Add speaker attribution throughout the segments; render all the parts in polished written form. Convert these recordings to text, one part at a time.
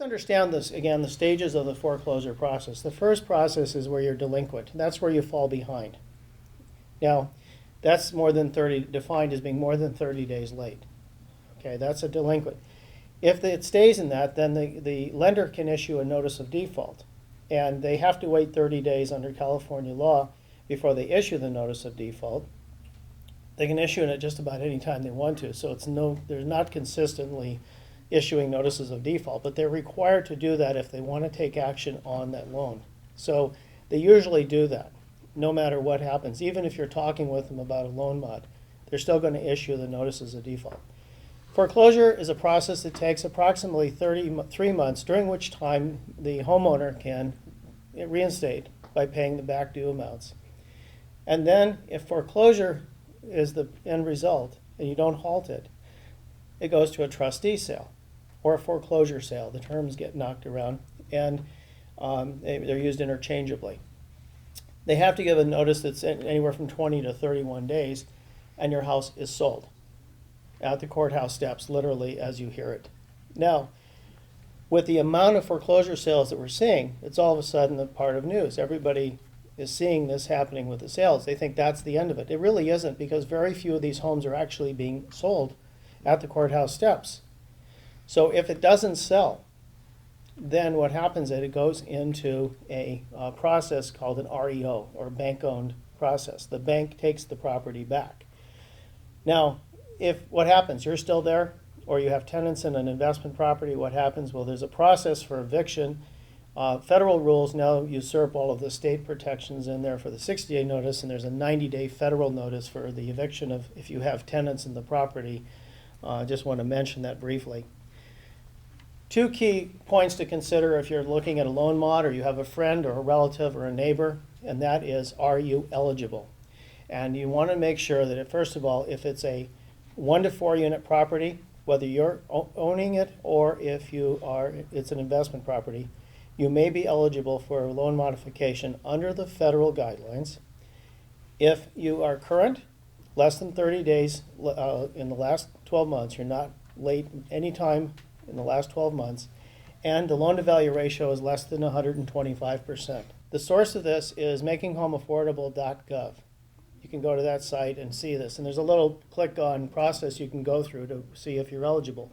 Speaker 1: Let's understand this again, the stages of the foreclosure process. The first process is where you're delinquent. That's where you fall behind. Now, that's more than 30, defined as being more than 30 days late. Okay, that's a delinquent. If it stays in that, then the lender can issue a notice of default. And they have to wait 30 days under California law before they issue the notice of default. They can issue it at just about any time they want to, so they're not consistently issuing notices of default, but they're required to do that if they want to take action on that loan. So they usually do that, no matter what happens. Even if you're talking with them about a loan mod, they're still going to issue the notices of default. Foreclosure is a process that takes approximately 33 months, during which time the homeowner can reinstate by paying the back due amounts. And then if foreclosure is the end result and you don't halt it, it goes to a trustee sale or a foreclosure sale. The terms get knocked around, and they're used interchangeably. They have to give a notice that's anywhere from 20 to 31 days, and your house is sold at the courthouse steps, literally as you hear it. Now, with the amount of foreclosure sales that we're seeing, it's all of a sudden a part of news. Everybody is seeing this happening with the sales. They think that's the end of it. It really isn't, because very few of these homes are actually being sold at the courthouse steps. So if it doesn't sell, then what happens is it goes into a process called an REO, or bank-owned process. The bank takes the property back. Now, if what happens, you're still there, or you have tenants in an investment property, what happens? Well, there's a process for eviction. Federal rules now usurp all of the state protections in there for the 60-day notice, and there's a 90-day federal notice for the eviction of if you have tenants in the property. I just want to mention that briefly. Two key points to consider if you're looking at a loan mod, or you have a friend or a relative or a neighbor, and that is, are you eligible? And you want to make sure that, first of all, if it's a 1 to 4 unit property, whether you're owning it or if it's an investment property, you may be eligible for a loan modification under the federal guidelines. If you are current, less than 30 days in the last 12 months, you're not late any time in the last 12 months, and the loan-to-value ratio is less than 125%. The source of this is makinghomeaffordable.gov. You can go to that site and see this, and there's a little click-on process you can go through to see if you're eligible.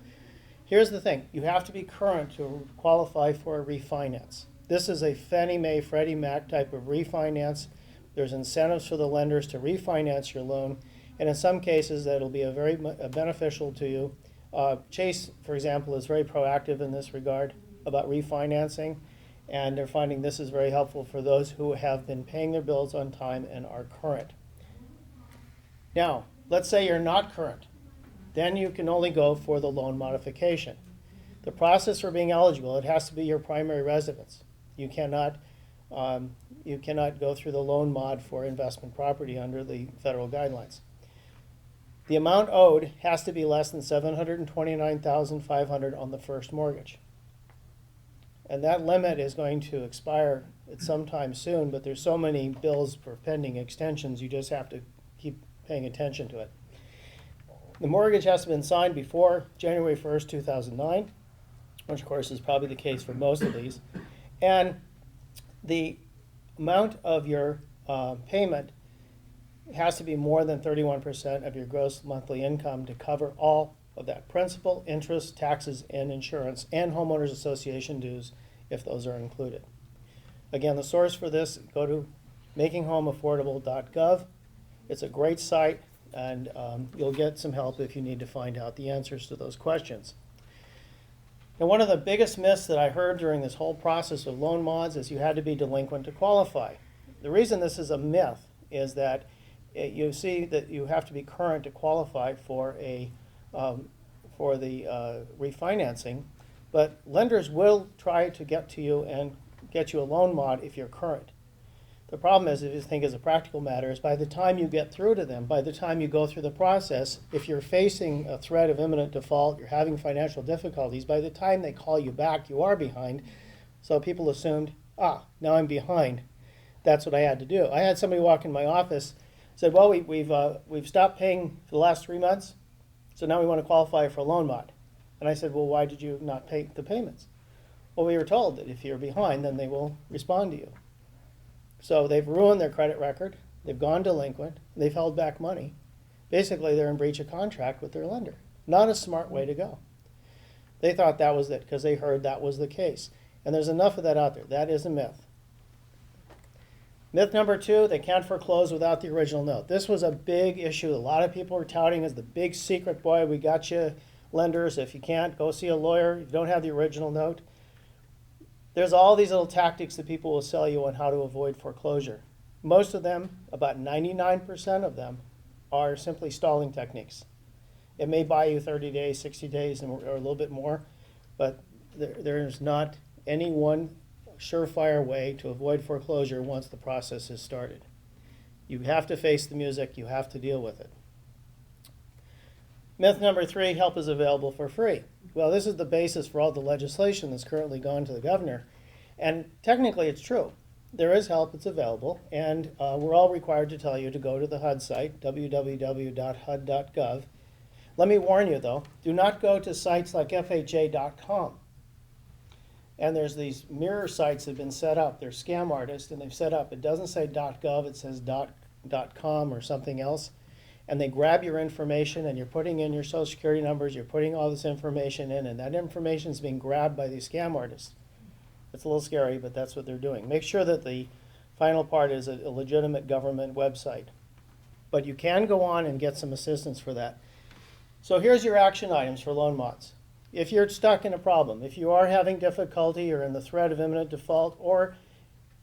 Speaker 1: Here's the thing. You have to be current to qualify for a refinance. This is a Fannie Mae, Freddie Mac type of refinance. There's incentives for the lenders to refinance your loan, and in some cases that'll be very beneficial to you. Chase, for example, is very proactive in this regard about refinancing, and they're finding this is very helpful for those who have been paying their bills on time and are current. Now, let's say you're not current. Then you can only go for the loan modification. The process for being eligible, it has to be your primary residence. You cannot go through the loan mod for investment property under the federal guidelines. The amount owed has to be less than $729,500 on the first mortgage. And that limit is going to expire at some time soon, but there's so many bills for pending extensions, you just have to keep paying attention to it. The mortgage has to have been signed before January 1st, 2009, which of course is probably the case for most of these. And the amount of your payment has to be more than 31% of your gross monthly income to cover all of that: principal, interest, taxes, and insurance, and homeowners association dues if those are included. Again, the source for this, go to makinghomeaffordable.gov. It's a great site, and you'll get some help if you need to find out the answers to those questions. Now, one of the biggest myths that I heard during this whole process of loan mods is you had to be delinquent to qualify. The reason this is a myth is that you see that you have to be current to qualify for the refinancing, but lenders will try to get to you and get you a loan mod if you're current. The problem is, if you think as a practical matter, is by the time you get through to them, by the time you go through the process, if you're facing a threat of imminent default, you're having financial difficulties, by the time they call you back, you are behind. So people assumed, now I'm behind. That's what I had to do. I had somebody walk in my office, said, well, we've stopped paying for the last 3 months, so now we want to qualify for a loan mod. And I said, well, why did you not pay the payments? Well, we were told that if you're behind, then they will respond to you. So they've ruined their credit record, they've gone delinquent, they've held back money. Basically, they're in breach of contract with their lender. Not a smart way to go. They thought that was it because they heard that was the case. And there's enough of that out there. That is a myth. Myth number 2, they can't foreclose without the original note. This was a big issue. A lot of people were touting as the big secret, boy, we got you, lenders. If you can't, go see a lawyer. If you don't have the original note. There's all these little tactics that people will sell you on how to avoid foreclosure. Most of them, about 99% of them, are simply stalling techniques. It may buy you 30 days, 60 days, or a little bit more, but there's not any one surefire way to avoid foreclosure once the process is started. You have to face the music, you have to deal with it. Myth number 3, help is available for free. Well, this is the basis for all the legislation that's currently gone to the governor, and technically it's true. There is help, it's available, and we're all required to tell you to go to the HUD site, www.hud.gov. Let me warn you though, do not go to sites like FHA.com. And there's these mirror sites that have been set up. They're scam artists, and they've set up, it doesn't say .gov, it says .com or something else. And they grab your information, and you're putting in your social security numbers, you're putting all this information in, and that information is being grabbed by these scam artists. It's a little scary, but that's what they're doing. Make sure that the final part is a legitimate government website. But you can go on and get some assistance for that. So here's your action items for loan mods. If you're stuck in a problem, if you are having difficulty or in the threat of imminent default, or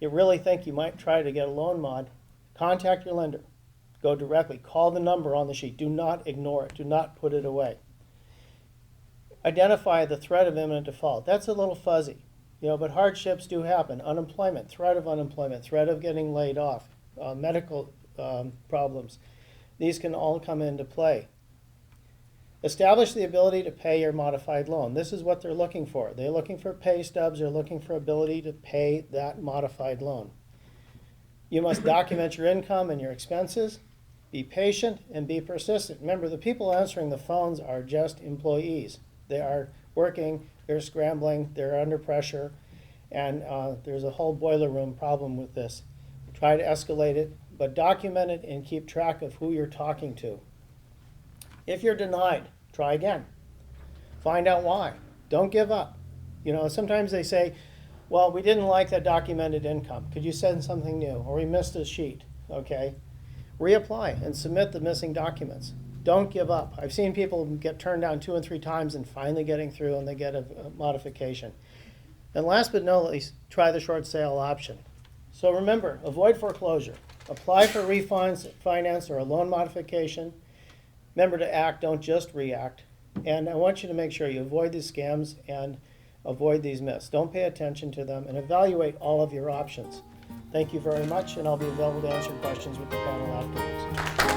Speaker 1: you really think you might try to get a loan mod, contact your lender. Go directly. Call the number on the sheet. Do not ignore it. Do not put it away. Identify the threat of imminent default. That's a little fuzzy, but hardships do happen. Unemployment, threat of getting laid off, medical problems. These can all come into play. Establish the ability to pay your modified loan. This is what they're looking for. They're looking for pay stubs. They're looking for ability to pay that modified loan. You must document your income and your expenses. Be patient and be persistent. Remember, the people answering the phones are just employees. They are working, they're scrambling, they're under pressure, and there's a whole boiler room problem with this. Try to escalate it, but document it and keep track of who you're talking to. If you're denied, try again. Find out why. Don't give up. Sometimes they say, well, we didn't like that documented income. Could you send something new? Or we missed a sheet. Okay. Reapply and submit the missing documents. Don't give up. I've seen people get turned down 2 and 3 times and finally getting through and they get a modification. And last but not least, try the short sale option. So remember, avoid foreclosure. Apply for refunds, finance, or a loan modification. Remember to act, don't just react. And I want you to make sure you avoid these scams and avoid these myths. Don't pay attention to them and evaluate all of your options. Thank you very much, and I'll be available to answer questions with the panel afterwards.